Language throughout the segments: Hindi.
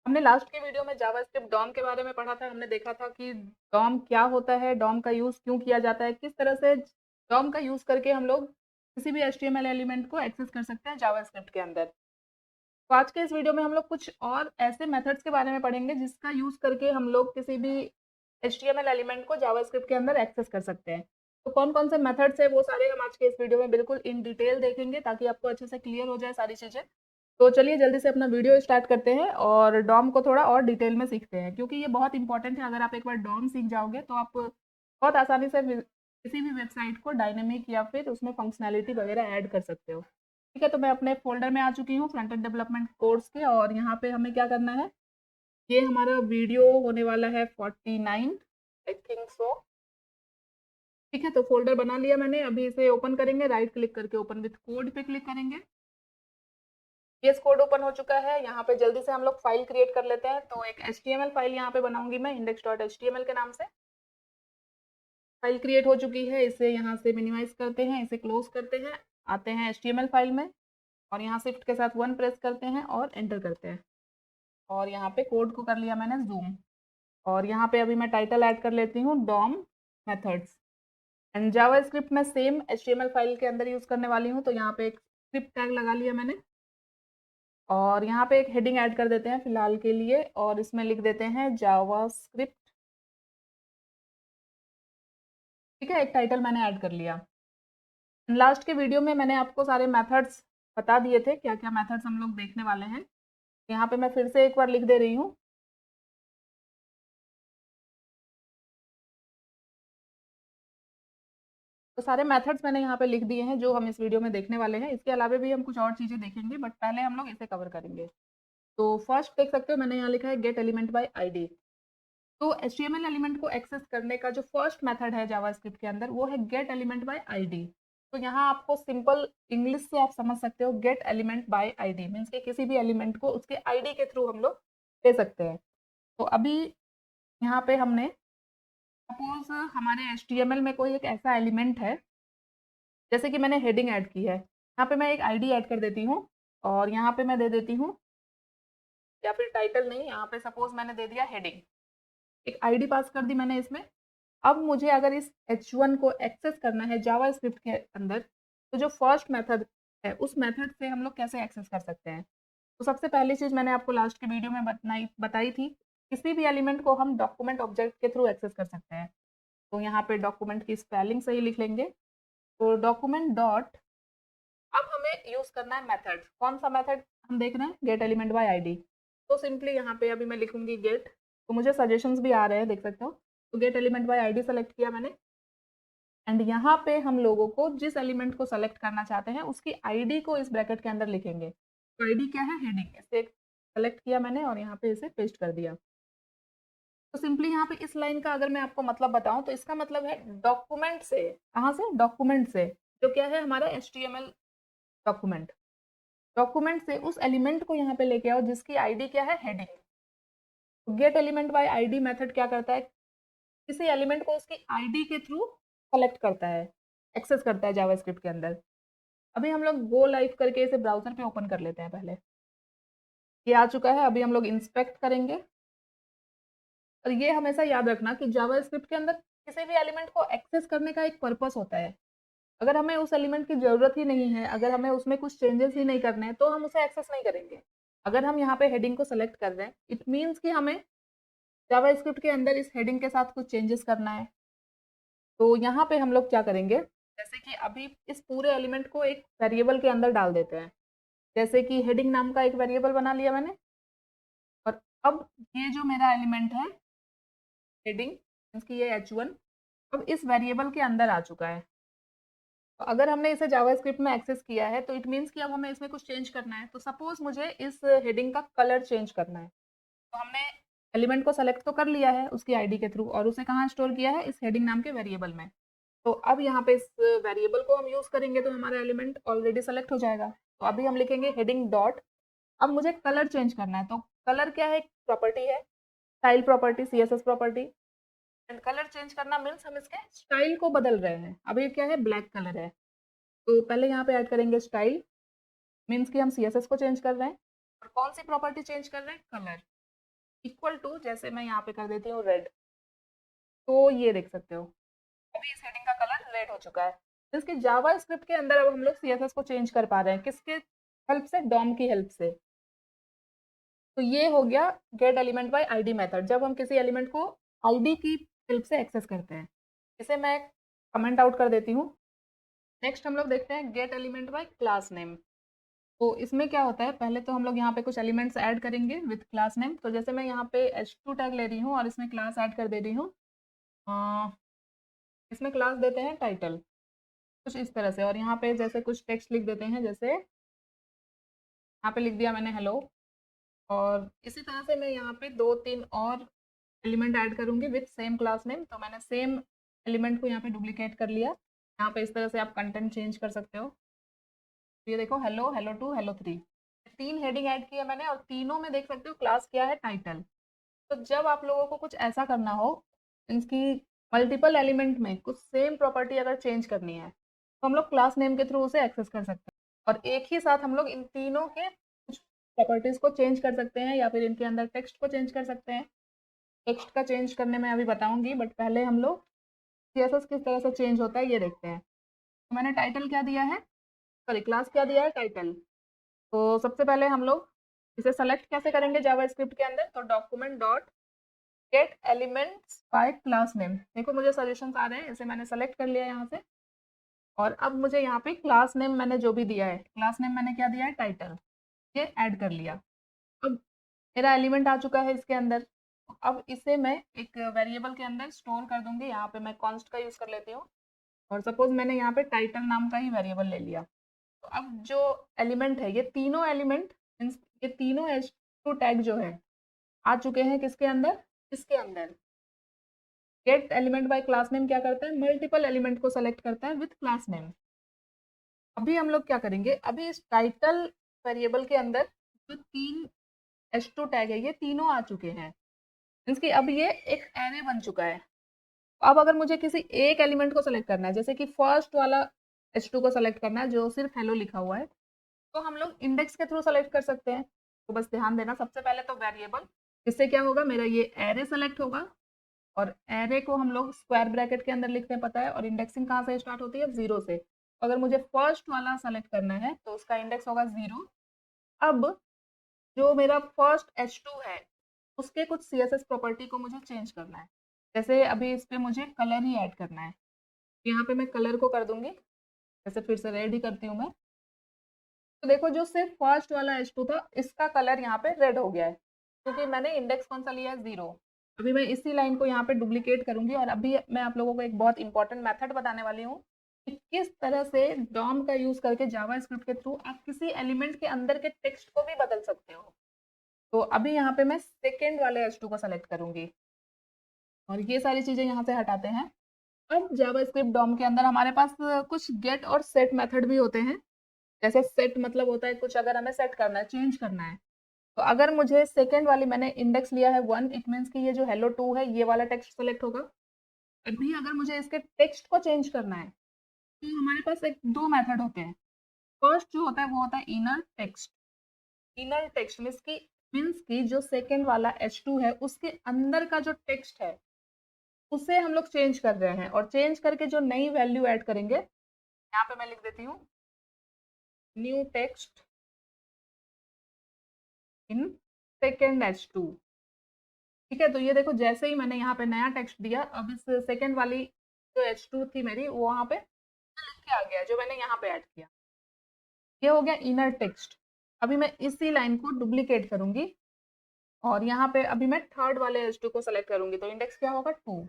हमने लास्ट के वीडियो में जावास्क्रिप्ट डॉम के बारे में पढ़ा था। हमने देखा था कि डॉम क्या होता है, डॉम का यूज़ क्यों किया जाता है, किस तरह से डॉम का यूज़ करके हम लोग किसी भी एचटीएमएल एलिमेंट को एक्सेस कर सकते हैं जावास्क्रिप्ट के अंदर। तो आज के इस वीडियो में हम लोग कुछ और ऐसे मेथड्स के बारे में पढ़ेंगे जिसका यूज़ करके हम लोग किसी भी एचटीएमएल एलिमेंट को जावास्क्रिप्ट के अंदर एक्सेस कर सकते हैं। तो कौन-कौन से मेथड्स हैं वो सारे हम आज के इस वीडियो में बिल्कुल इन डिटेल देखेंगे ताकि आपको अच्छे से क्लियर हो जाए सारी चीज़ें। तो चलिए जल्दी से अपना वीडियो स्टार्ट करते हैं और डॉम को थोड़ा और डिटेल में सीखते हैं क्योंकि ये बहुत इंपॉर्टेंट है। अगर आप एक बार डॉम सीख जाओगे तो आप बहुत आसानी से किसी भी वेबसाइट को डायनेमिक या फिर उसमें फंक्शनैलिटी वगैरह ऐड कर सकते हो। ठीक है, तो मैं अपने फ़ोल्डर में आ चुकी हूँ फ्रंट एंड डेवलपमेंट कोर्स के, और यहाँ पे हमें क्या करना है, ये हमारा वीडियो होने वाला है 49 आई थिंक सो। ठीक है, तो फ़ोल्डर बना लिया मैंने। अभी इसे ओपन करेंगे, राइट क्लिक करके ओपन विथ कोड पे क्लिक करेंगे। VS कोड ओपन हो चुका है। यहाँ पे जल्दी से हम लोग फाइल क्रिएट कर लेते हैं। तो एक HTML फाइल यहाँ पे बनाऊंगी मैं index.html के नाम से। फाइल क्रिएट हो चुकी है। इसे यहाँ से मिनिमाइज करते हैं, इसे क्लोज करते हैं, आते हैं HTML फाइल में और यहाँ शिफ्ट के साथ 1 प्रेस करते हैं और एंटर करते हैं। और यहाँ पे कोड को कर लिया मैंने जूम। और यहाँ पे अभी मैं टाइटल ऐड कर लेती हूँ डॉम मेथड्स एंड जावास्क्रिप्ट में सेम HTML फाइल के अंदर यूज़ करने वाली हूँ। तो यहाँ पे एक स्क्रिप्ट टैग लगा लिया मैंने और यहाँ पे एक हेडिंग ऐड कर देते हैं फिलहाल के लिए, और इसमें लिख देते हैं जावास्क्रिप्ट। ठीक है, एक टाइटल मैंने ऐड कर लिया। लास्ट के वीडियो में मैंने आपको सारे मेथड्स बता दिए थे, क्या क्या मेथड्स हम लोग देखने वाले हैं। यहाँ पे मैं फिर से एक बार लिख दे रही हूँ। तो सारे मेथड्स मैंने यहाँ पे लिख दिए हैं जो हम इस वीडियो में देखने वाले हैं। इसके अलावा भी हम कुछ और चीज़ें देखेंगे बट पहले हम लोग इसे कवर करेंगे। तो फर्स्ट देख सकते हो मैंने यहाँ लिखा है गेट एलिमेंट बाय आईडी। तो HTML एलिमेंट को एक्सेस करने का जो फर्स्ट मेथड है जावास्क्रिप्ट के अंदर वो है गेट एलिमेंट बाय आईडी। तो यहाँ आपको सिंपल इंग्लिश से आप समझ सकते हो, gate element by ID means कि किसी भी एलिमेंट को उसके आईडी के थ्रू हम लोग ले सकते हैं। तो अभी यहाँ पे हमने सपोज हमारे HTML में कोई एक ऐसा एलिमेंट है, जैसे कि मैंने हेडिंग ऐड की है, यहाँ पे मैं एक आईडी ऐड कर देती हूँ और यहाँ पे मैं दे देती हूँ, या फिर टाइटल नहीं, यहाँ पे सपोज मैंने दे दिया हेडिंग। एक आईडी पास कर दी मैंने इसमें। अब मुझे अगर इस H1 को एक्सेस करना है जावास्क्रिप्ट के अंदर, तो जो फर्स्ट मेथड है उस मेथड से हम लोग कैसे एक्सेस कर सकते हैं। तो सबसे पहली चीज़ मैंने आपको लास्ट के वीडियो में बताई थी, किसी भी एलिमेंट को हम डॉक्यूमेंट ऑब्जेक्ट के थ्रू एक्सेस कर सकते हैं। तो यहाँ पे डॉक्यूमेंट की स्पेलिंग सही लिख लेंगे। तो डॉक्यूमेंट डॉट, अब हमें यूज़ करना है मेथड। कौन सा मेथड हम देख रहे हैं, गेट एलिमेंट बाय आईडी। तो सिंपली यहाँ पे अभी मैं लिखूंगी गेट। तो मुझे सजेशंस भी आ रहे हैं, देख सकते हो। तो gate element by ID select किया मैंने एंड यहाँ पे हम लोगों को जिस एलिमेंट को सेलेक्ट करना चाहते हैं उसकी आईडी को इस ब्रैकेट के अंदर लिखेंगे। तो आईडी क्या है, हेडिंग। इसे सेलेक्ट किया मैंने और यहाँ पे इसे पेस्ट कर दिया। तो सिंपली यहाँ पे इस लाइन का अगर मैं आपको मतलब बताऊं तो इसका मतलब है डॉक्यूमेंट से, कहाँ से, डॉक्यूमेंट से, जो क्या है हमारा HTML डॉक्यूमेंट। डॉक्यूमेंट से उस एलिमेंट को यहाँ पे लेके आओ जिसकी आईडी क्या है, heading. Gate element by ID method क्या करता है, किसी एलिमेंट को उसकी आईडी के थ्रू कलेक्ट करता है, एक्सेस करता है जावास्क्रिप्ट के अंदर। अभी हम लोग गो लाइव करके इसे ब्राउजर पे ओपन कर लेते हैं पहले। ये आ चुका है। अभी हम लोग इंस्पेक्ट करेंगे और ये हमेशा याद रखना कि जावास्क्रिप्ट के अंदर किसी भी एलिमेंट को एक्सेस करने का एक पर्पस होता है। अगर हमें उस एलिमेंट की ज़रूरत ही नहीं है, अगर हमें उसमें कुछ चेंजेस ही नहीं करने हैं, तो हम उसे एक्सेस नहीं करेंगे। अगर हम यहाँ पे हेडिंग को सेलेक्ट कर रहे हैं, इट मीन्स कि हमें जावास्क्रिप्ट के अंदर इस हेडिंग के साथ कुछ चेंजेस करना है। तो यहाँ पे हम लोग क्या करेंगे, जैसे कि अभी इस पूरे एलिमेंट को एक वेरिएबल के अंदर डाल देते हैं। जैसे कि हेडिंग नाम का एक वेरिएबल बना लिया मैंने, और अब ये जो मेरा एलिमेंट है हेडिंग मीन्स कि ये H1 अब इस वेरिएबल के अंदर आ चुका है। तो अगर हमने इसे जावास्क्रिप्ट में एक्सेस किया है तो इट मीन्स कि अब हमें इसमें कुछ चेंज करना है। तो सपोज मुझे इस हेडिंग का कलर चेंज करना है। तो हमने एलिमेंट को सेलेक्ट तो कर लिया है उसकी आईडी के थ्रू और उसे कहाँ स्टोर किया है, इस हेडिंग नाम के वेरिएबल में। तो अब यहाँ पे इस वेरिएबल को हम यूज़ करेंगे तो हमारा एलिमेंट ऑलरेडी सेलेक्ट हो जाएगा। तो अभी हम लिखेंगे हेडिंग डॉट, अब मुझे कलर चेंज करना है। तो कलर क्या है, एक प्रॉपर्टी है, style property, CSS property. And colour change करना मीन्स हम इसके स्टाइल को बदल रहे हैं। अब ये क्या है, ब्लैक कलर है। तो पहले यहाँ पे ऐड करेंगे स्टाइल, मीन्स कि हम CSS को चेंज कर रहे हैं। और कौन सी प्रॉपर्टी चेंज कर रहे हैं, कलर। इक्वल टू, जैसे मैं यहाँ पे कर देती हूँ रेड, तो ये देख सकते हो अभी इस हेडिंग का कलर रेड हो चुका है। इसके जावा स्क्रिप्ट के अंदर अब हम लोग सीएसएस को चेंज कर पा रहे हैं, किसके हेल्प से, डॉम की हेल्प से। तो ये हो गया gate element by ID method, जब हम किसी एलिमेंट को आईडी की हेल्प से एक्सेस करते हैं। इसे मैं कमेंट आउट कर देती हूँ। नेक्स्ट हम लोग देखते हैं gate element by class name. तो इसमें क्या होता है, पहले तो हम लोग यहाँ पे कुछ एलिमेंट्स ऐड करेंगे विथ क्लास नेम। तो जैसे मैं यहाँ पे h2 टैग ले रही हूँ और इसमें क्लास ऐड कर दे रही हूँ। इसमें क्लास देते हैं टाइटल, कुछ इस तरह से, और यहाँ पे जैसे कुछ टेक्स्ट लिख देते हैं, जैसे यहाँ पे लिख दिया मैंने हेलो। और इसी तरह से मैं यहाँ पे 2-3 और एलिमेंट ऐड करूँगी विथ सेम क्लास नेम। तो मैंने सेम एलिमेंट को यहाँ पे डुप्लीकेट कर लिया। यहाँ पे इस तरह से आप कंटेंट चेंज कर सकते हो। तो ये देखो hello, hello 2, hello 3, 3 heading add किया मैंने, और तीनों में देख सकते हो क्लास क्या है, टाइटल। तो जब आप लोगों को कुछ ऐसा करना हो, इसकी मल्टीपल एलिमेंट में कुछ सेम प्रॉपर्टी अगर चेंज करनी है, तो हम लोग क्लास नेम के थ्रू उसे एक्सेस कर सकते हैं, और एक ही साथ हम लोग इन तीनों के कुछ प्रॉपर्टीज को चेंज कर सकते हैं, या फिर इनके अंदर टेक्स्ट को चेंज कर सकते हैं। टेक्स्ट का चेंज करने में अभी बताऊंगी, बट पहले हम लोग सीएसएस किस तरह से चेंज होता है ये देखते हैं। तो मैंने टाइटल क्या दिया है, सॉरी क्लास क्या दिया है, टाइटल। तो सबसे पहले हम लोग इसे सेलेक्ट कैसे करेंगे जावा स्क्रिप्ट के अंदर, तो document dot gate elements bye class name. देखो मुझे सजेशंस आ रहे हैं, इसे मैंने सेलेक्ट कर लिया यहाँ से। और अब मुझे यहाँ पे क्लास नेम मैंने जो भी दिया है, क्लास नेम मैंने क्या दिया है, टाइटल, ये ऐड कर लिया। अब मेरा एलिमेंट आ चुका है इसके अंदर। अब इसे मैं एक वेरिएबल के अंदर स्टोर कर दूंगी। यहाँ पे मैं कॉन्स्ट का यूज कर लेती हूँ, और सपोज मैंने यहाँ पे टाइटल नाम का ही वेरिएबल ले लिया। तो अब जो एलिमेंट है, ये तीनों एलिमेंट, ये तीनों h2 टैग जो है आ चुके हैं किसके अंदर, इसके अंदर। Gate element by class name क्या करता है, मल्टीपल एलिमेंट को सेलेक्ट करता है विथ क्लास नेम। अभी हम लोग क्या करेंगे, अभी इस टाइटल वेरिएबल के अंदर जो 3 h2 टैग है, ये तीनों आ चुके हैं, मीन्स कि अब ये एक एरे बन चुका है। अब अगर मुझे किसी एक एलिमेंट को सेलेक्ट करना है, जैसे कि फर्स्ट वाला h2 को सेलेक्ट करना है जो सिर्फ हेलो लिखा हुआ है, तो हम लोग इंडेक्स के थ्रू सेलेक्ट कर सकते हैं। तो बस ध्यान देना, सबसे पहले तो वेरिएबल, इससे क्या होगा, मेरा ये एरे सेलेक्ट होगा, और एरे को हम लोग स्क्वायर ब्रैकेट के अंदर लिखते हैं, पता है, और इंडेक्सिंग कहाँ से स्टार्ट होती है, 0 से। तो अगर मुझे फर्स्ट वाला सेलेक्ट करना है तो उसका इंडेक्स होगा 0। अब जो मेरा फर्स्ट h2 है, उसके कुछ CSS प्रॉपर्टी को मुझे चेंज करना है। जैसे अभी इस पे मुझे कलर ही ऐड करना है, यहाँ पे मैं कलर को कर दूंगी, जैसे फिर से रेड ही करती हूँ मैं। तो देखो जो सिर्फ फर्स्ट वाला h2 था, इसका कलर यहाँ पे रेड हो गया है, क्योंकि मैंने इंडेक्स कौन सा लिया है, 0। अभी मैं इसी लाइन को यहाँ पे डुप्लीकेट करूंगी, और अभी मैं आप लोगों को एक बहुत इंपॉर्टेंट मेथड बताने वाली हूँ कि किस तरह से डॉम का यूज करके जावा स्क्रिप्ट के थ्रू आप किसी एलिमेंट के अंदर के टेक्स्ट को भी बदल सकते हो। तो अभी यहाँ पे मैं सेकेंड वाले h2 को सेलेक्ट करूंगी, और ये सारी चीजें यहाँ से हटाते हैं। अब जावा स्क्रिप्ट डॉम के अंदर हमारे पास कुछ गेट और सेट मेथड भी होते हैं। जैसे सेट मतलब होता है कुछ अगर हमें सेट करना है, चेंज करना है। तो अगर मुझे सेकेंड वाली मैंने इंडेक्स लिया है 1, इट मीन्स कि ये जो हेलो 2 है, ये वाला टेक्स्ट सेलेक्ट होगा। अभी अगर मुझे इसके टेक्स्ट को चेंज करना है, तो हमारे पास एक 2 मेथड होते हैं। फर्स्ट जो होता है वो होता है inner text. Inner text means की जो सेकेंड वाला h2 है, उसके अंदर का जो टेक्स्ट है, उसे हम लोग चेंज कर रहे हैं, और चेंज करके जो नई वैल्यू ऐड करेंगे, यहाँ पे मैं लिख देती हूँ new text in second h2। ठीक है, तो ये देखो जैसे ही मैंने यहाँ पे नया टेक्स्ट दिया, अब इस सेकेंड वाली जो h2 थी मेरी, वो वहाँ पे लिख के आ गया जो मैंने यहाँ पे ऐड किया। ये हो गया इनर टेक्स्ट। अभी मैं इसी लाइन को डुप्लीकेट करूंगी, और यहाँ पे अभी मैं थर्ड वाले h2 को सेलेक्ट करूंगी, तो इंडेक्स क्या होगा, 2।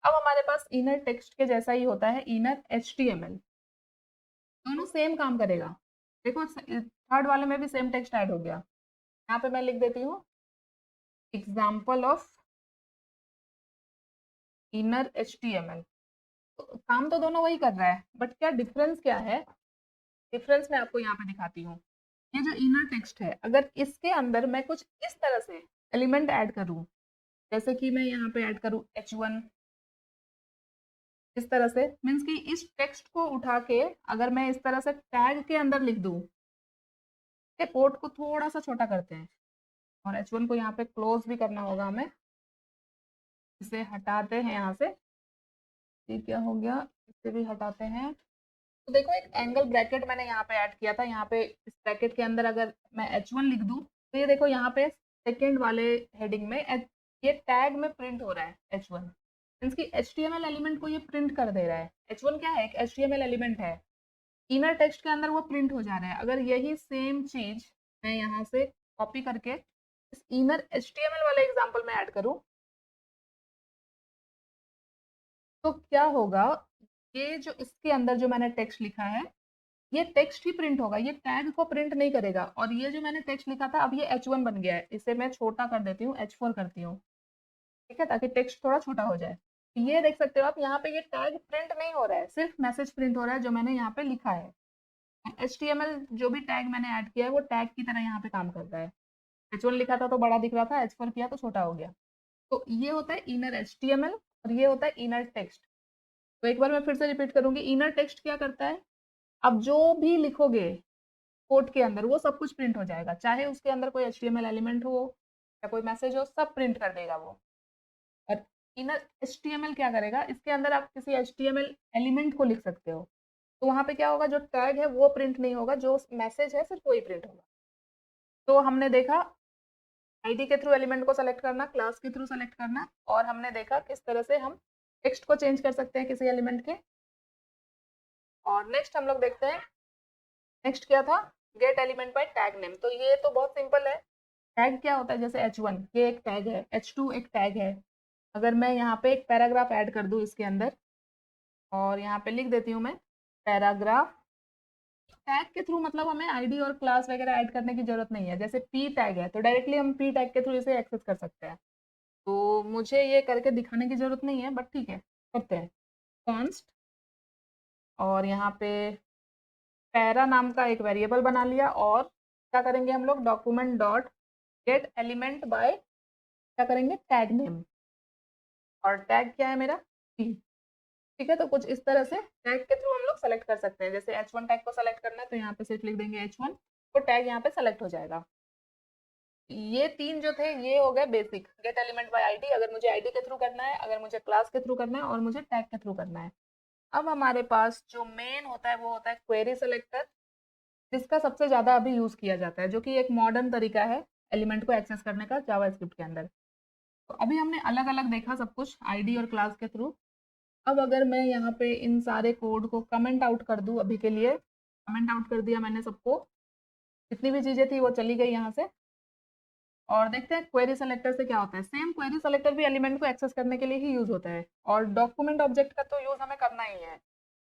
अब हमारे पास इनर टेक्स्ट के जैसा ही होता है इनर HTML, दोनों सेम काम करेगा। देखो थर्ड वाले में भी सेम टेक्स्ट ऐड हो गया। यहाँ पे मैं लिख देती हूँ एग्जाम्पल ऑफ इनर HTML। तो काम तो दोनों वही कर रहा है, बट क्या डिफरेंस क्या है, डिफरेंस मैं आपको यहाँ पे दिखाती हूँ। ये जो इनर टेक्स्ट है, अगर इसके अंदर मैं कुछ इस तरह से एलिमेंट ऐड करूँ, जैसे कि मैं यहाँ पे ऐड करूँ h1, इस तरह से, मीन्स कि इस टेक्स्ट को उठा के अगर मैं इस तरह से टैग के अंदर लिख दूँ, कोड को थोड़ा सा छोटा करते हैं, और H1 को यहाँ पे क्लोज भी करना होगा हमें। इसे हटाते हैं यहाँ से, ये क्या हो गया, इसे भी हटाते हैं। तो देखो एक एंगल ब्रैकेट मैंने यहाँ पे ऐड किया था, यहाँ पे इस ब्रैकेट के अंदर अगर मैं H1 लिख दूँ तो ये देखो यहाँ पे सेकेंड वाले हेडिंग में ये टैग में प्रिंट हो रहा है H1, मीन्स की HTML एलिमेंट को ये प्रिंट कर दे रहा है। H1 क्या है, एक HTML एलिमेंट है, इनर टेक्स्ट के अंदर वो प्रिंट हो जा रहा है। अगर यही सेम चीज मैं यहाँ से कॉपी करके इस इनर HTML वाले एग्जाम्पल में ऐड करूँ तो क्या होगा, ये जो इसके अंदर जो मैंने टेक्स्ट लिखा है ये टेक्स्ट ही प्रिंट होगा, ये टैग को प्रिंट नहीं करेगा। और ये जो मैंने टेक्स्ट लिखा था अब ये H1 बन गया है, इसे मैं छोटा कर देती हूँ, H4 करती हूँ, ठीक है, ताकि टेक्स्ट थोड़ा छोटा हो जाए। ये देख सकते हो आप, यहाँ पे ये टैग प्रिंट नहीं हो रहा है, सिर्फ मैसेज प्रिंट हो रहा है जो मैंने यहाँ पे लिखा है। HTML जो भी टैग मैंने ऐड किया है वो टैग की तरह यहाँ पे काम करता है। H1 लिखा था तो बड़ा दिख रहा था, H4 किया तो छोटा हो गया। तो ये होता है इनर HTML और ये होता है इनर टेक्स्ट। तो एक बार मैं फिर से रिपीट करूंगी, इनर टेक्स्ट क्या करता है, अब जो भी लिखोगे कोड के अंदर वो सब कुछ प्रिंट हो जाएगा, चाहे उसके अंदर कोई HTML एलिमेंट हो या कोई मैसेज हो, सब प्रिंट कर देगा वो। और इनर HTML क्या करेगा, इसके अंदर आप किसी HTML एलिमेंट को लिख सकते हो, तो वहां पे क्या होगा, जो टैग है वो प्रिंट नहीं होगा, जो मैसेज है सिर्फ वही प्रिंट होगा। तो हमने देखा आईडी के थ्रू एलिमेंट को सेलेक्ट करना, क्लास के थ्रू सेलेक्ट करना, और हमने देखा किस तरह से हम टेक्स्ट को चेंज कर सकते हैं किसी एलिमेंट के। और नेक्स्ट हम लोग देखते हैं, नेक्स्ट क्या था, gate element by tag name. तो ये तो बहुत सिंपल है, टैग क्या होता है, जैसे H1 ये एक टैग है, H2 एक टैग है। अगर मैं यहाँ पे एक पैराग्राफ ऐड कर दूँ इसके अंदर और यहाँ पे लिख देती हूँ मैं पैराग्राफ, टैग के थ्रू मतलब हमें आईडी और क्लास वगैरह ऐड करने की जरूरत नहीं है। जैसे पी टैग है तो डायरेक्टली हम पी टैग के थ्रू इसे एक्सेस कर सकते हैं, तो मुझे ये करके दिखाने की जरूरत नहीं है, बट ठीक है करते हैं। कॉन्स्ट, और यहाँ पे पैरा नाम का एक वेरिएबल बना लिया, और क्या करेंगे हम लोग, document dot gate element by क्या करेंगे, टैग नेम, और टैग क्या है मेरा पी। ठीक है, तो कुछ इस तरह से टैग के थ्रू हम लोग सेलेक्ट कर सकते हैं। जैसे H1 टैग को सेलेक्ट करना है तो यहाँ पे सिर्फ लिख देंगे H1, तो टैग यहाँ पे सेलेक्ट हो जाएगा। ये तीन जो थे ये हो गए basic, gate element by ID अगर मुझे आईडी के थ्रू करना है, अगर मुझे क्लास के थ्रू करना है, और मुझे टैग के थ्रू करना है। अब हमारे पास जो मेन होता है वो होता है क्वेरी सेलेक्टर, जिसका सबसे ज्यादा अभी यूज किया जाता है, जो कि एक मॉडर्न तरीका है एलिमेंट को एक्सेस करने का जावास्क्रिप्ट के अंदर। तो अभी हमने अलग अलग देखा सब कुछ आईडी और क्लास के थ्रू। अब अगर मैं यहाँ पे इन सारे कोड को कमेंट आउट कर दूँ, अभी के लिए कमेंट आउट कर दिया मैंने सबको, जितनी भी चीजें थी वो चली गई यहाँ से। और देखते हैं क्वेरी सेलेक्टर से क्या होता है। सेम क्वेरी सेलेक्टर भी एलिमेंट को एक्सेस करने के लिए ही यूज होता है, और डॉक्यूमेंट ऑब्जेक्ट का तो यूज हमें करना ही है।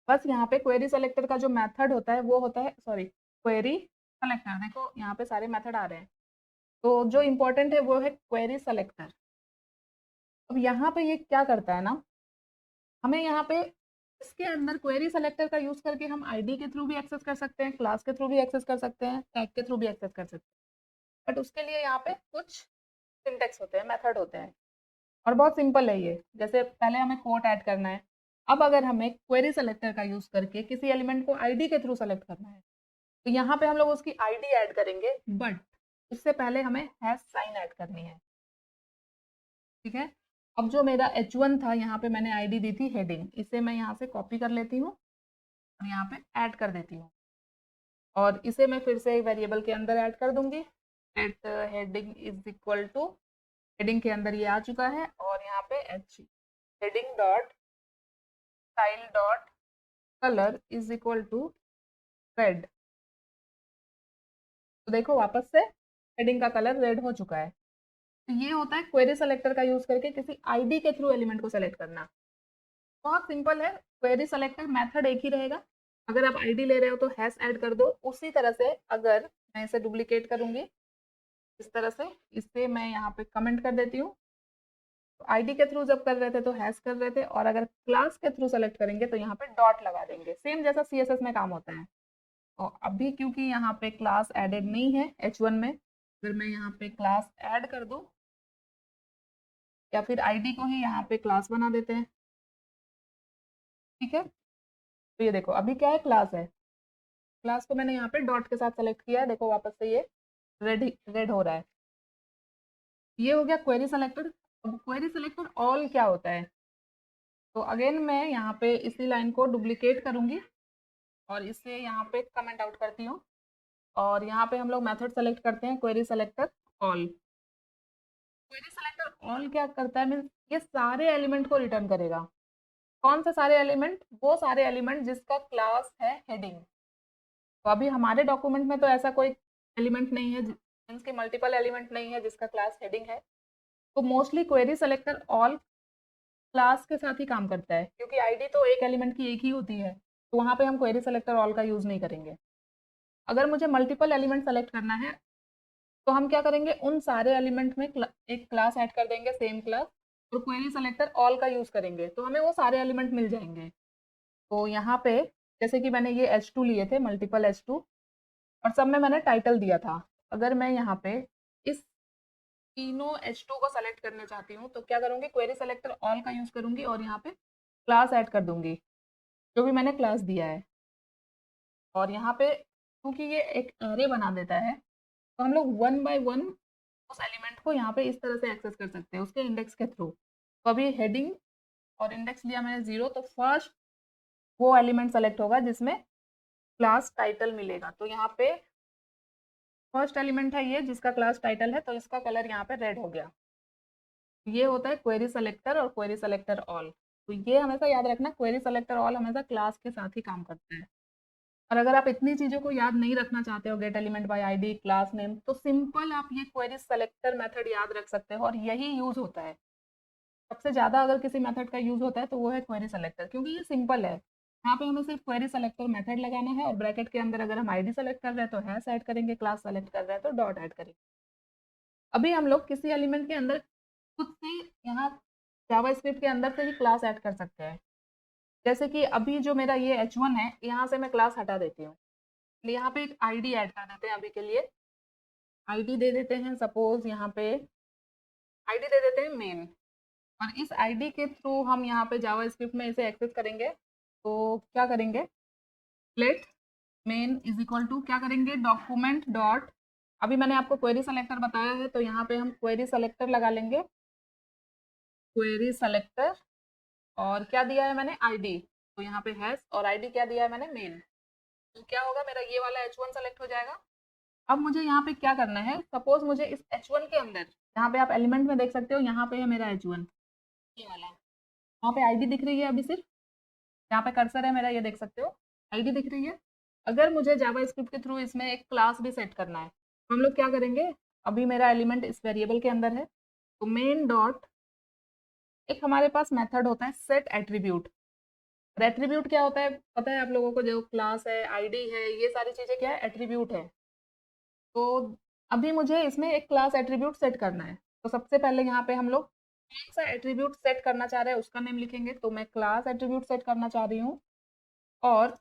बस यहाँ पे क्वेरी सेलेक्टर का जो मेथड होता है वो होता है, सॉरी, क्वेरी सेलेक्टर, देखो यहाँ पे सारे मेथड आ रहे हैं, तो जो इम्पोर्टेंट है वो है क्वेरी सेलेक्टर। अब यहाँ पे ये क्या करता है ना, हमें यहाँ पे इसके अंदर क्वेरी सेलेक्टर का यूज करके हम आईडी के थ्रू भी एक्सेस कर सकते हैं, क्लास के थ्रू भी एक्सेस कर सकते हैं, टैग के थ्रू भी एक्सेस कर सकते हैं, बट उसके लिए यहाँ पे कुछ सिंटेक्स होते हैं, मेथड होते हैं, और बहुत सिंपल है ये। जैसे पहले हमें कोट ऐड करना है, अब अगर हमें क्वेरी सेलेक्टर का यूज करके किसी एलिमेंट को आईडी के थ्रू सेलेक्ट करना है तो यहाँ पे हम लोग उसकी आईडी ऐड करेंगे, बट उससे पहले हमें हैश साइन ऐड करनी है। ठीक है, अब जो मेरा H1 था यहाँ पे मैंने आईडी दी थी हेडिंग, इसे मैं यहाँ से कॉपी कर लेती हूँ और यहाँ पे ऐड कर देती हूँ, और इसे मैं फिर से वेरिएबल के अंदर ऐड कर दूंगी। At heading is equal to, heading के अंदर ये आ चुका है, और यहाँ पे h heading dot style dot colour is equal to red. तो देखो वापस से हेडिंग का कलर रेड हो चुका है। तो ये होता है क्वेरी सेलेक्टर का यूज करके किसी आईडी के थ्रू एलिमेंट को सेलेक्ट करना। बहुत सिंपल है, क्वेरी सेलेक्टर मेथड एक ही रहेगा। अगर आप आईडी ले रहे हो तो हैश ऐड कर दो, उसी तरह से अगर मैं इसे डुप्लीकेट करूंगी इस तरह से, इसे मैं यहाँ पे कमेंट कर देती हूँ। तो आईडी के थ्रू जब कर रहे थे तो हैश कर रहे थे, और अगर क्लास के थ्रू सेलेक्ट करेंगे तो यहाँ पे डॉट लगा देंगे, सेम जैसा CSS में काम होता है। और अभी क्योंकि यहाँ पे क्लास एडेड नहीं है H1 में, फिर मैं यहाँ पे क्लास ऐड कर दूँ, या फिर आईडी को ही यहाँ पे क्लास बना देते हैं। ठीक है, तो ये देखो अभी क्या है, क्लास है, क्लास को मैंने यहाँ पे डॉट के साथ सेलेक्ट किया है, देखो वापस से ये रेड रेड हो रहा है। ये हो गया क्वेरी सेलेक्टर। अब क्वेरी सेलेक्टर ऑल क्या होता है? तो अगेन मैं यहाँ पे इसी लाइन को डुप्लीकेट करूंगी और इसे यहाँ पे कमेंट आउट करती हूँ और यहाँ पे हम लोग मेथड सेलेक्ट करते हैं query selector all. Query selector all क्या करता है? मीन्स ये सारे एलिमेंट को रिटर्न करेगा। कौन से सारे एलिमेंट? वो सारे एलिमेंट जिसका क्लास है हेडिंग। तो अभी हमारे डॉक्यूमेंट में तो ऐसा कोई एलिमेंट नहीं है, मीन्स के मल्टीपल एलिमेंट नहीं है जिसका क्लास हेडिंग है। तो mostly query selector all class के साथ ही काम करता है, क्योंकि आईडी तो एक एलिमेंट की एक ही होती है, तो वहाँ पे हम क्वेरी सेलेक्टर ऑल का यूज़ नहीं करेंगे। अगर मुझे मल्टीपल एलिमेंट सेलेक्ट करना है तो हम क्या करेंगे? उन सारे एलिमेंट में एक क्लास ऐड कर देंगे, सेम क्लास, और क्वेरी सेलेक्टर ऑल का यूज़ करेंगे तो हमें वो सारे एलिमेंट मिल जाएंगे। तो यहाँ पे जैसे कि मैंने ये H2 लिए थे, मल्टीपल H2, और सब में मैंने टाइटल दिया था। अगर मैं यहाँ पे इस तीनों H2 को सेलेक्ट करना चाहती हूँ तो क्या करूँगी? क्वेरी सेलेक्टर ऑल का यूज़ करूँगी और यहाँ पे क्लास ऐड कर दूँगी, जो भी मैंने क्लास दिया है। और यहाँ पे क्योंकि ये एक एरे बना देता है, तो हम लोग वन बाय वन उस एलिमेंट को यहाँ पे इस तरह से एक्सेस कर सकते हैं उसके इंडेक्स के थ्रू। तो अभी हेडिंग और इंडेक्स लिया मैंने 0, तो फर्स्ट वो एलिमेंट सेलेक्ट होगा जिसमें क्लास टाइटल मिलेगा। तो यहाँ पे फर्स्ट एलिमेंट है ये जिसका क्लास टाइटल है, तो इसका कलर यहाँ पे रेड हो गया। ये होता है क्वेरी सेलेक्टर और क्वेरी सेलेक्टर ऑल। तो ये हमेशा याद रखना, क्वेरी सेलेक्टर ऑल हमेशा क्लास के साथ ही काम करता है। और अगर आप इतनी चीज़ों को याद नहीं रखना चाहते हो, gate element by ID, class name, तो सिंपल आप ये क्वेरी सेलेक्टर मेथड याद रख सकते हो और यही यूज़ होता है। सबसे ज़्यादा अगर किसी मेथड का यूज़ होता है तो वो है क्वेरी सेलेक्टर, क्योंकि ये सिंपल है। यहाँ पे हमें सिर्फ क्वेरी सेलेक्टर मेथड लगाना है और ब्रैकेट के अंदर अगर हम आईडी सेलेक्ट कर रहे हैं तो हैश ऐड करेंगे, क्लास सेलेक्ट कर रहे हैं तो डॉट ऐड करेंगे। अभी हम लोग किसी एलिमेंट के अंदर खुद से यहाँ जावास्क्रिप्ट के अंदर से भी क्लास ऐड कर सकते हैं। जैसे कि अभी जो मेरा ये H1 है, यहाँ से मैं क्लास हटा देती हूँ, यहाँ पे एक आईडी ऐड कर देते हैं। अभी के लिए आईडी दे देते हैं, सपोज यहाँ पे आईडी दे देते हैं मेन, और इस आईडी के थ्रू हम यहाँ पे जावास्क्रिप्ट में इसे एक्सेस करेंगे। तो क्या करेंगे? Let main is equal to क्या करेंगे? डॉक्यूमेंट डॉट, अभी मैंने आपको क्वेरी सेलेक्टर बताया है तो यहाँ पे हम क्वेरी सेलेक्टर लगा लेंगे, क्वेरी सेलेक्टर, और क्या दिया है मैंने? आईडी, तो यहाँ पे हैश, और आईडी क्या दिया है मैंने? मेन। तो क्या होगा? मेरा ये वाला H1 सेलेक्ट हो जाएगा। अब मुझे यहाँ पे क्या करना है? सपोज मुझे इस H1 के अंदर, यहाँ पे आप एलिमेंट में देख सकते हो, यहाँ पे है मेरा H1, ये वाला, यहाँ पे आईडी दिख रही है अभी सिर्फ, यहाँ पे कर्सर है मेरा, ये देख सकते हो, आईडी दिख रही है। अगर मुझे जावास्क्रिप्ट के थ्रू इसमें एक क्लास भी सेट करना है तो हम लोग क्या करेंगे? अभी मेरा एलिमेंट इस वेरिएबल के अंदर है, तो मेन डॉट, एक हमारे पास मेथड होता है सेट एट्रीब्यूट। एट्रीब्यूट क्या होता है पता है आप लोगों को? जो क्लास है, आईडी है, ये सारी चीज़ें क्या है? एट्रीब्यूट है। तो अभी मुझे इसमें एक क्लास एट्रीब्यूट सेट करना है, तो सबसे पहले यहाँ पे हम लोग कौन सा एट्रीब्यूट सेट करना चाह रहे हैं उसका नेम लिखेंगे। तो मैं क्लास एट्रीब्यूट सेट करना चाह रही हूँ, और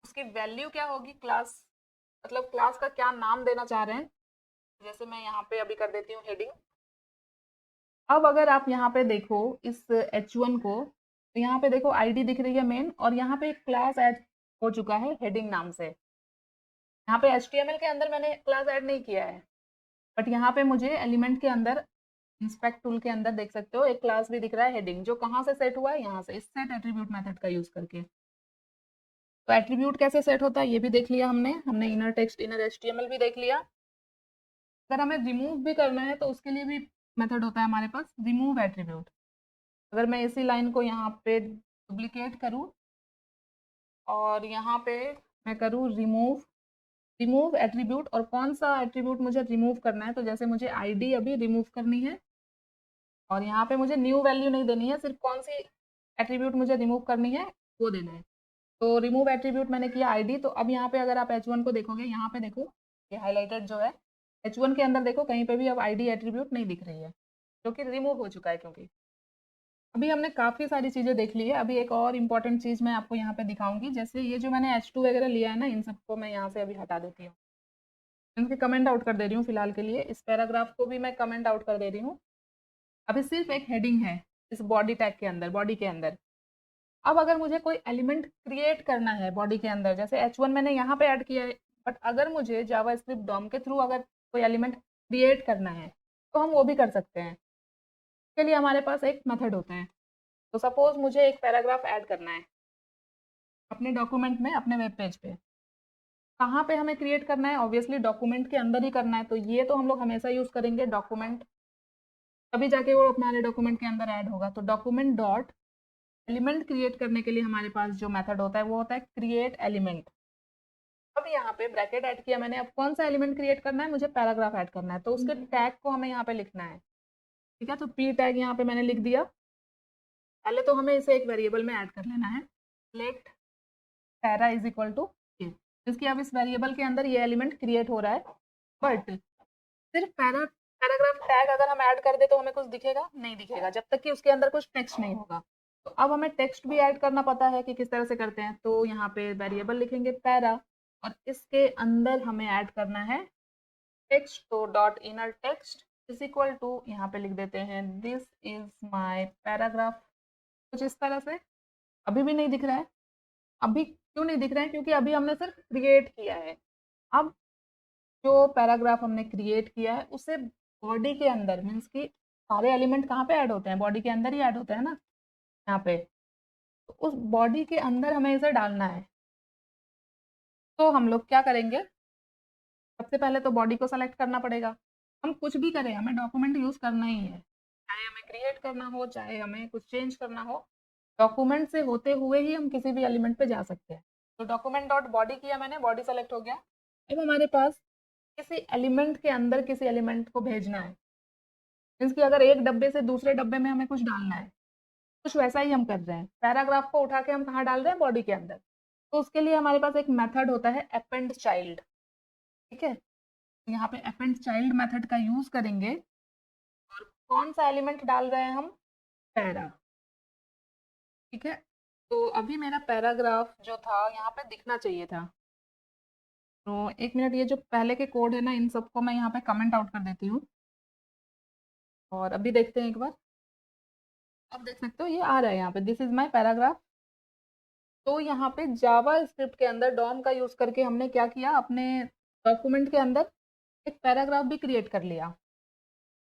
उसकी वैल्यू क्या होगी? क्लास, मतलब क्लास का क्या नाम देना चाह रहे हैं। जैसे मैं यहाँ पे अभी कर देती हूँ हेडिंग। अब अगर आप यहाँ पे देखो इस H1 को, तो यहाँ पे देखो आईडी दिख रही है मेन, और यहाँ पे एक क्लास ऐड हो चुका है हेडिंग नाम से। यहाँ पे HTML के अंदर मैंने क्लास ऐड नहीं किया है, बट यहाँ पे मुझे एलिमेंट के अंदर इंस्पेक्ट टूल के अंदर देख सकते हो एक क्लास भी दिख रहा है हेडिंग, जो कहाँ से सेट हुआ है? यहाँ से, इस सेट एट्रीब्यूट मेथड का यूज करके। तो एट्रीब्यूट कैसे सेट होता है ये भी देख लिया हमने इनर टेक्स्ट, इनर HTML भी देख लिया। अगर हमें रिमूव भी करना है तो उसके लिए भी मेथड होता है हमारे पास, रिमूव एट्रीब्यूट। अगर मैं इसी लाइन को यहाँ पे डुप्लीकेट करूँ और यहाँ पे मैं करूँ रिमूव एट्रीब्यूट, और कौन सा एट्रीब्यूट मुझे रिमूव करना है? तो जैसे मुझे आईडी अभी रिमूव करनी है, और यहाँ पे मुझे न्यू वैल्यू नहीं देनी है, सिर्फ कौन सी एट्रीब्यूट मुझे रिमूव करनी है वो देना है। तो रिमूव एट्रीब्यूट मैंने किया आईडी। तो अब यहाँ पे अगर आप H1 को देखोगे, यहाँ पे देखो ये हाईलाइटेड जो है H1 के अंदर, देखो कहीं पे भी अब आईडी एट्रीब्यूट नहीं दिख रही है, जो कि रिमूव हो चुका है। क्योंकि अभी हमने काफ़ी सारी चीज़ें देख ली है, अभी एक और इम्पॉर्टेंट चीज़ मैं आपको यहाँ पे दिखाऊंगी। जैसे ये जो मैंने H2 वगैरह लिया है ना, इन सबको मैं यहाँ से अभी हटा देती हूँ, इनके कमेंट आउट कर दे रही हूँ फिलहाल के लिए। इस पैराग्राफ को भी मैं कमेंट आउट कर दे रही हूँ। अभी सिर्फ एक हेडिंग है इस बॉडी टैग के अंदर, बॉडी के अंदर। अब अगर मुझे कोई एलिमेंट क्रिएट करना है बॉडी के अंदर, जैसे H1 मैंने यहाँ पे ऐड किया है, बट अगर मुझे जावास्क्रिप्ट डॉम के थ्रू अगर कोई एलिमेंट क्रिएट करना है तो हम वो भी कर सकते हैं। इसके लिए हमारे पास एक मेथड होता है। तो सपोज मुझे एक पैराग्राफ ऐड करना है अपने डॉक्यूमेंट में, अपने वेब पेज पे। कहाँ पे हमें क्रिएट करना है? ऑब्वियसली डॉक्यूमेंट के अंदर ही करना है। तो ये तो हम लोग हमेशा यूज़ करेंगे डॉक्यूमेंट, तभी जाके वो हमारे डॉक्यूमेंट के अंदर ऐड होगा। तो डॉक्यूमेंट डॉट एलिमेंट क्रिएट करने के लिए हमारे पास जो मेथड होता है वो होता है क्रिएट एलिमेंट। अब यहाँ पे ब्रैकेट ऐड किया मैंने। अब कौन सा एलिमेंट क्रिएट करना है? मुझे पैराग्राफ ऐड करना है, तो उसके टैग को हमें यहाँ पे लिखना है। ठीक है, तो पी टैग यहाँ पे मैंने लिख दिया। पहले तो हमें इसे एक वेरिएबल में ऐड कर लेना है। Let para is equal to ये, जिसकी अब इस वेरिएबल के अंदर ये एलिमेंट क्रिएट हो रहा है। बट सिर्फ पैराग्राफ टैग अगर हम ऐड कर दे तो हमें कुछ दिखेगा? नहीं दिखेगा, जब तक कि उसके अंदर कुछ टेक्स्ट नहीं होगा। तो अब हमें टेक्स्ट भी ऐड करना पता है कि किस तरह से करते हैं। तो यहाँ पे वेरिएबल लिखेंगे पैरा, और इसके अंदर हमें ऐड करना है टेक्स्ट। तो dot inner text is equal to, यहाँ पे लिख देते हैं दिस इज माय पैराग्राफ, कुछ इस तरह से। अभी भी नहीं दिख रहा है। अभी क्यों नहीं दिख रहा है? क्योंकि अभी हमने सिर्फ क्रिएट किया है। अब जो पैराग्राफ हमने क्रिएट किया है उसे बॉडी के अंदर, मीन्स कि सारे एलिमेंट कहाँ पे ऐड होते हैं? बॉडी के अंदर ही ऐड होते हैं ना, यहाँ पे। तो उस बॉडी के अंदर हमें इसे डालना है। तो हम लोग क्या करेंगे? सबसे पहले तो बॉडी को सेलेक्ट करना पड़ेगा। हम कुछ भी करें, हमें डॉक्यूमेंट यूज़ करना ही है, चाहे हमें क्रिएट करना हो, चाहे हमें कुछ चेंज करना हो। डॉक्यूमेंट से होते हुए ही हम किसी भी एलिमेंट पे जा सकते हैं। तो डॉक्यूमेंट डॉट बॉडी किया मैंने, बॉडी सेलेक्ट हो गया। अब हमारे पास किसी एलिमेंट के अंदर किसी एलिमेंट को भेजना है, मीन्स कि अगर एक डब्बे से दूसरे डब्बे में हमें कुछ डालना है, कुछ वैसा ही हम कर रहे हैं। पैराग्राफ को उठा के हम कहाँ डाल रहे हैं? बॉडी के अंदर। तो उसके लिए हमारे पास एक मेथड होता है अपेंड चाइल्ड। ठीक है, तो यहाँ पे अपेंड चाइल्ड मेथड का यूज करेंगे। और कौन सा एलिमेंट डाल रहे हैं हम? पैरा। ठीक है, तो अभी मेरा पैराग्राफ जो था यहाँ पे दिखना चाहिए था। तो एक मिनट, ये जो पहले के कोड है ना, इन सबको मैं यहाँ पे कमेंट आउट कर देती हूँ, और अभी देखते हैं एक बार। अब देख सकते हो ये आ रहा है यहाँ पे, दिस इज माई पैराग्राफ। तो यहाँ पे जावा स्क्रिप्ट के अंदर डॉम का यूज करके हमने क्या किया? अपने डॉक्यूमेंट के अंदर एक पैराग्राफ भी क्रिएट कर लिया।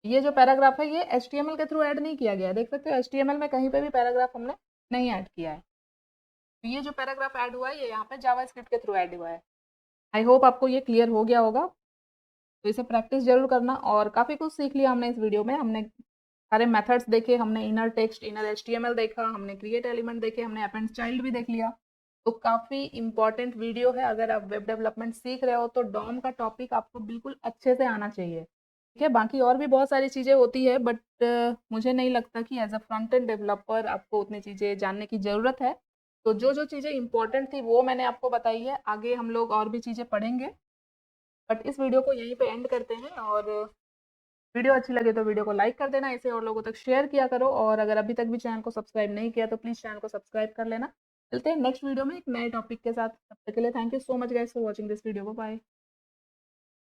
ये जो पैराग्राफ है ये HTML के थ्रू ऐड नहीं किया गया है, देख सकते हो HTML में कहीं पे भी पैराग्राफ हमने नहीं ऐड किया है। तो ये जो पैराग्राफ ऐड हुआ है ये यहाँ पे जावा स्क्रिप्ट के थ्रू ऐड हुआ है। आई होप आपको ये क्लियर हो गया होगा। तो इसे प्रैक्टिस जरूर करना। और काफ़ी कुछ सीख लिया हमने इस वीडियो में। हमने सारे मेथड्स देखे, हमने इनर टेक्स्ट, इनर HTML देखा, हमने क्रिएट एलिमेंट देखे, हमने अपेंड चाइल्ड भी देख लिया। तो काफ़ी इंपॉर्टेंट वीडियो है। अगर आप वेब डेवलपमेंट सीख रहे हो तो डॉम का टॉपिक आपको बिल्कुल अच्छे से आना चाहिए। ठीक है, बाकी और भी बहुत सारी चीज़ें होती है, बट मुझे नहीं लगता कि as a front end developer आपको उतनी चीज़ें जानने की ज़रूरत है। तो जो जो चीज़ें इंपॉर्टेंट थी वो मैंने आपको बताई है। आगे हम लोग और भी चीज़ें पढ़ेंगे, बट इस वीडियो को यहीं पे एंड करते हैं। और वीडियो अच्छी लगे तो वीडियो को लाइक कर देना, इसे और लोगों तक शेयर किया करो। और अगर अभी तक भी चैनल को सब्सक्राइब नहीं किया तो प्लीज़ चैनल को सब्सक्राइब कर लेना। मिलते हैं नेक्स्ट वीडियो में एक नए टॉपिक के साथ। तब तक के लिए thank you so much guys for watching this video. Bye.